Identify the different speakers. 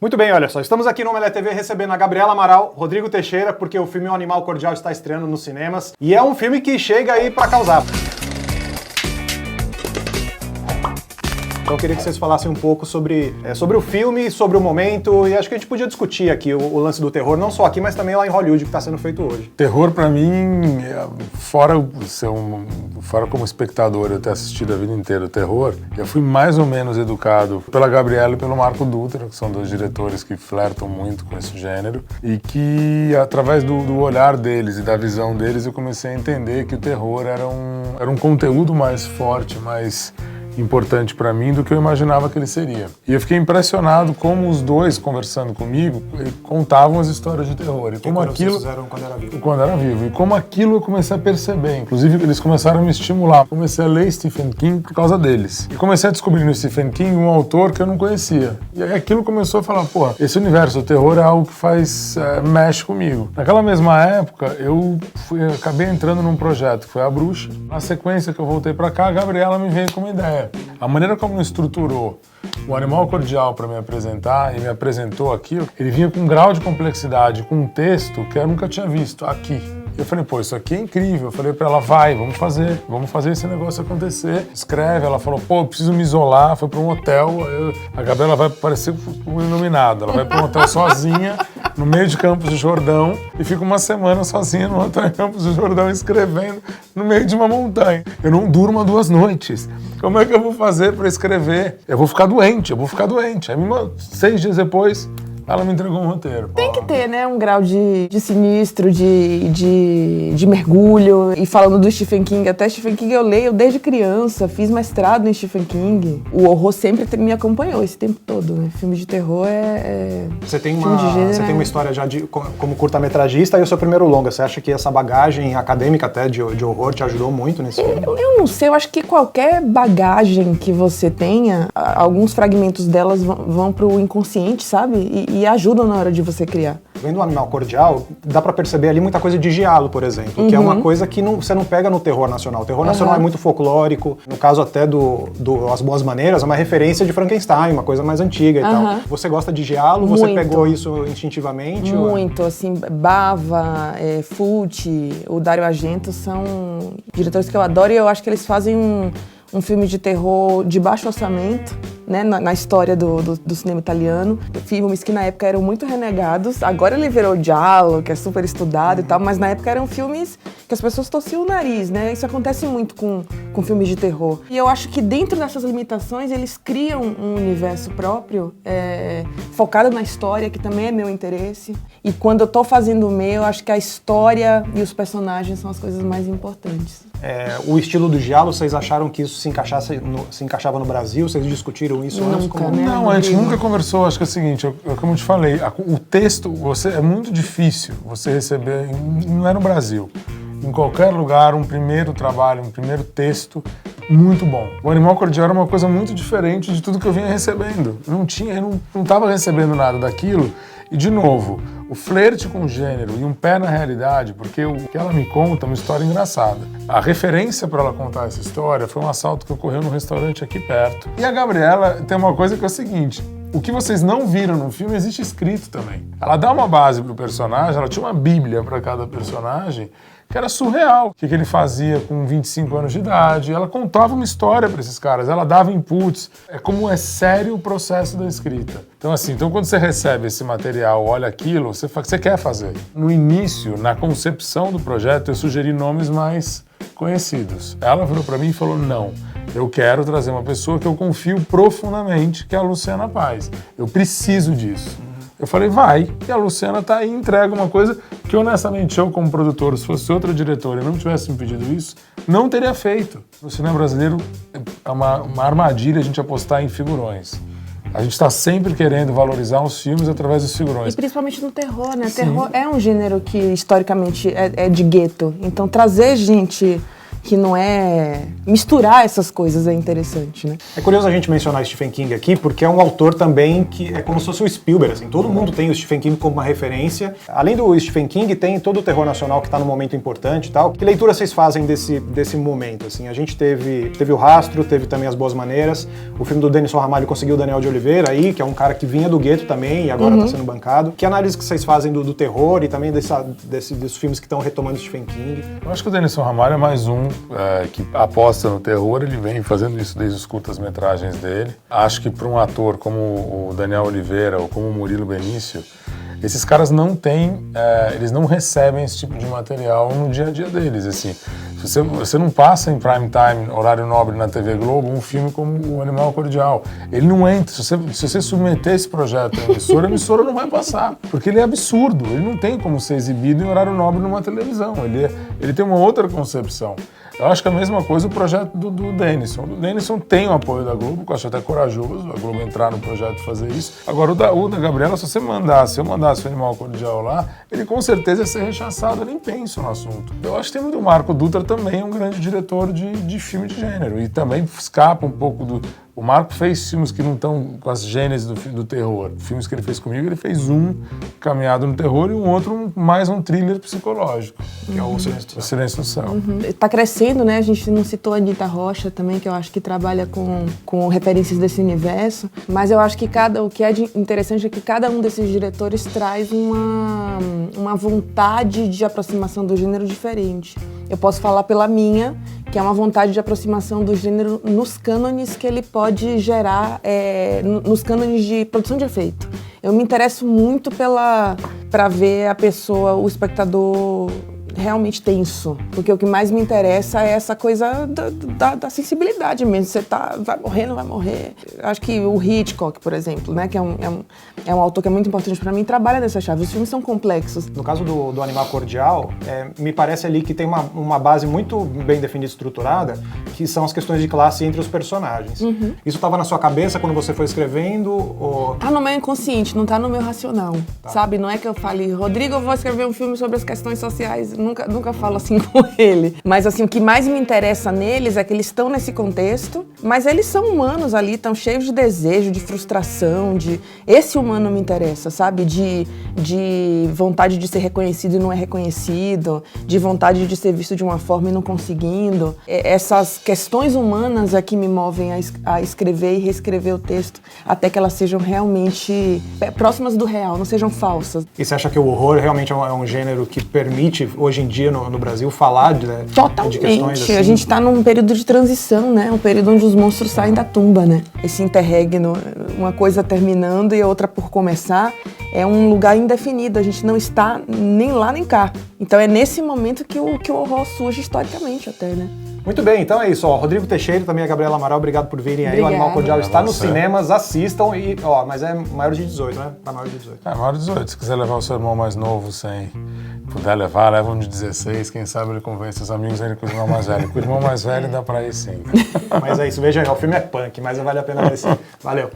Speaker 1: Muito bem, olha só, estamos aqui no Omelete TV recebendo a Gabriela Amaral, Rodrigo Teixeira, porque o filme O Animal Cordial está estreando nos cinemas e é um filme que chega aí pra causar. Então eu queria que vocês falassem um pouco sobre o filme, sobre o momento, e acho que a gente podia discutir aqui o lance do terror, não só aqui, mas também lá em Hollywood, que está sendo feito hoje.
Speaker 2: Terror, pra mim, fora como espectador, eu ter assistido a vida inteira o terror, eu fui mais ou menos educado pela Gabriela e pelo Marco Dutra, que são dois diretores que flertam muito com esse gênero, e que, através do olhar deles e da visão deles, eu comecei a entender que o terror era um conteúdo mais forte, mais importante para mim do que eu imaginava que ele seria. E eu fiquei impressionado como os dois, conversando comigo, contavam as histórias de terror. E como aquilo
Speaker 1: vocês fizeram quando era vivo.
Speaker 2: Quando era vivo. E como aquilo eu comecei a perceber. Inclusive, eles começaram a me estimular. Comecei a ler Stephen King por causa deles. E comecei a descobrir no Stephen King um autor que eu não conhecia. E aí aquilo começou a falar, pô, esse universo do terror é algo que mexe comigo. Naquela mesma época, eu acabei entrando num projeto que foi A Bruxa. Na sequência que eu voltei para cá, a Gabriela me veio com uma ideia. A maneira como estruturou o Animal Cordial para me apresentar e me apresentou aquilo, ele vinha com um grau de complexidade, com um texto que eu nunca tinha visto aqui. Eu falei, pô, isso aqui é incrível. Eu falei pra ela, vamos fazer esse negócio acontecer. Escreve, ela falou, pô, eu preciso me isolar, foi pra um hotel. A Gabriela vai parecer um iluminado, ela vai pra um hotel sozinha, no meio de Campos do Jordão, e fica uma semana sozinha no hotel em Campos do Jordão, escrevendo no meio de uma montanha. Eu não durmo há 2 noites. Como é que eu vou fazer pra escrever? Eu vou ficar doente. Aí, 6 dias depois, ela me entregou um roteiro.
Speaker 3: Tem que ter, né, um grau de sinistro, de mergulho. E falando do Stephen King, até Stephen King eu leio desde criança, fiz mestrado em Stephen King. O horror sempre me acompanhou esse tempo todo, né? Filme de terror
Speaker 1: Você tem uma história já como curta-metragista e o seu primeiro longa. Você acha que essa bagagem acadêmica até de horror te ajudou muito nesse filme?
Speaker 3: Eu não sei, eu acho que qualquer bagagem que você tenha, alguns fragmentos delas vão pro inconsciente, sabe? E ajudam na hora de você criar.
Speaker 1: Vendo o Animal Cordial, dá pra perceber ali muita coisa de giallo, por exemplo, que é uma coisa que você não pega no terror nacional. O terror nacional é muito folclórico, no caso até do As Boas Maneiras, é uma referência de Frankenstein, uma coisa mais antiga e tal. Você gosta de giallo? Você pegou isso instintivamente?
Speaker 3: Muito, assim, Bava, Fulci, o Dario Argento são diretores que eu adoro e eu acho que eles fazem um filme de terror de baixo orçamento, né, na história do cinema italiano. Filmes que na época eram muito renegados. Agora ele virou giallo, que é super estudado e tal, mas na época eram filmes que as pessoas torciam o nariz, né? Isso acontece muito com filmes de terror. E eu acho que dentro dessas limitações eles criam um universo próprio, focado na história, que também é meu interesse. E quando eu tô fazendo o meu, eu acho que a história e os personagens são as coisas mais importantes.
Speaker 1: O estilo do giallo, vocês acharam que isso se encaixava no Brasil? Vocês discutiram isso antes?
Speaker 2: Não, a gente nunca conversou. Acho que é o seguinte, como eu te falei, o texto, é muito difícil você receber, não é no Brasil, em qualquer lugar, um primeiro trabalho, um primeiro texto muito bom. O Animal Cordial era uma coisa muito diferente de tudo que eu vinha recebendo. Eu não estava recebendo nada daquilo. E, de novo, o flerte com o gênero e um pé na realidade, porque o que ela me conta é uma história engraçada. A referência para ela contar essa história foi um assalto que ocorreu num restaurante aqui perto. E a Gabriela tem uma coisa que é o seguinte: o que vocês não viram no filme existe escrito também. Ela dá uma base pro personagem, ela tinha uma bíblia para cada personagem, que era surreal. O que ele fazia com 25 anos de idade. Ela contava uma história para esses caras, ela dava inputs. É como é sério o processo da escrita. Então quando você recebe esse material, olha aquilo, você quer fazer. No início, na concepção do projeto, eu sugeri nomes mais conhecidos. Ela virou para mim e falou, não, eu quero trazer uma pessoa que eu confio profundamente, que é a Luciana Paz. Eu preciso disso. Eu falei, vai. E a Luciana tá aí e entrega uma coisa que, honestamente, eu como produtor, se fosse outra diretora e não tivesse me pedido isso, não teria feito. No cinema brasileiro é uma armadilha a gente apostar em figurões. A gente está sempre querendo valorizar os filmes através dos figurões.
Speaker 3: E principalmente no terror, né? Sim. Terror é um gênero que, historicamente, é de gueto. Então, trazer gente que não é... Misturar essas coisas é interessante, né?
Speaker 1: É curioso a gente mencionar Stephen King aqui, porque é um autor também que é como se fosse o Spielberg, assim, todo mundo tem o Stephen King como uma referência. Além do Stephen King, tem todo o terror nacional que está num momento importante e tal. Que leitura vocês fazem desse momento, assim? A gente teve o Rastro, teve também As Boas Maneiras, o filme do Denison Ramalho conseguiu o Daniel de Oliveira aí, que é um cara que vinha do gueto também e agora está sendo bancado. Que análise que vocês fazem do terror e também desses filmes que estão retomando Stephen King?
Speaker 2: Eu acho que o Denison Ramalho é mais um que aposta no terror, ele vem fazendo isso desde os curtas-metragens dele. Acho que para um ator como o Daniel Oliveira ou como o Murilo Benício, esses caras não têm, eles não recebem esse tipo de material no dia a dia deles, assim. Você não passa em prime time, horário nobre na TV Globo, um filme como O Animal Cordial. Ele não entra. Se você submeter esse projeto à a emissora não vai passar, porque ele é absurdo. Ele não tem como ser exibido em horário nobre numa televisão. Ele tem uma outra concepção. Eu acho que é a mesma coisa o projeto do Denison. O Denison tem o apoio da Globo, que eu acho até corajoso a Globo entrar no projeto e fazer isso. Agora, o da Gabriela, se eu mandasse o Animal Cordial lá, ele com certeza ia ser rechaçado, eu nem penso no assunto. Eu acho que tem muito. O Marco Dutra também é um grande diretor de filme de gênero e também escapa um pouco do... O Marco fez filmes que não estão com as gêneses do terror. Filmes que ele fez comigo, ele fez um caminhado no terror e um outro mais um thriller psicológico. Que é o Silêncio do Céu. O Silêncio do Céu.
Speaker 3: Tá crescendo, né? A gente não citou a Anitta Rocha também, que eu acho que trabalha com referências desse universo. Mas eu acho que o que é interessante é que cada um desses diretores traz uma vontade de aproximação do gênero diferente. Eu posso falar pela minha, que é uma vontade de aproximação do gênero nos cânones que ele pode gerar, nos cânones de produção de efeito. Eu me interesso muito para ver a pessoa, o espectador realmente tenso, porque o que mais me interessa é essa coisa da sensibilidade mesmo. Você vai morrer, não vai morrer. Eu acho que o Hitchcock, por exemplo, né, que é um autor que é muito importante para mim, trabalha nessa chave. Os filmes são complexos.
Speaker 1: No caso do Animal Cordial, me parece ali que tem uma base muito bem definida e estruturada, que são as questões de classe entre os personagens. Isso estava na sua cabeça quando você foi escrevendo? Ou...
Speaker 3: Tá no meu inconsciente, não tá no meu racional, sabe? Não é que eu fale, Rodrigo, eu vou escrever um filme sobre as questões sociais. Nunca falo assim com ele. Mas assim, o que mais me interessa neles é que eles estão nesse contexto, mas eles são humanos ali, estão cheios de desejo, de frustração, esse humano me interessa, sabe? De vontade de ser reconhecido e não é reconhecido, de vontade de ser visto de uma forma e não conseguindo. Essas questões humanas é que me movem a escrever e reescrever o texto até que elas sejam realmente próximas do real, não sejam falsas.
Speaker 1: E você acha que o horror realmente é um gênero que permite, hoje em dia, no Brasil, falar de questões assim?
Speaker 3: A gente está num período de transição, né? Um período onde os monstros saem da tumba, né? Esse interregno, uma coisa terminando e a outra por começar, é um lugar indefinido. A gente não está nem lá nem cá. Então é nesse momento que o horror surge historicamente até, né?
Speaker 1: Muito bem, então é isso. Rodrigo Teixeira e também a Gabriela Amaral, obrigado por virem aí. O Animal Cordial está nos cinemas, assistam e, mas é maior de 18, né? Para maior de 18.
Speaker 2: Maior de 18. Se quiser levar o seu irmão mais novo sem puder levar, leva um de 16. Quem sabe ele convence os amigos a ir com o irmão mais velho. Com o irmão mais velho dá pra ir sim.
Speaker 1: Mas é isso, veja aí, o filme é punk, mas vale a pena ver sim. Valeu.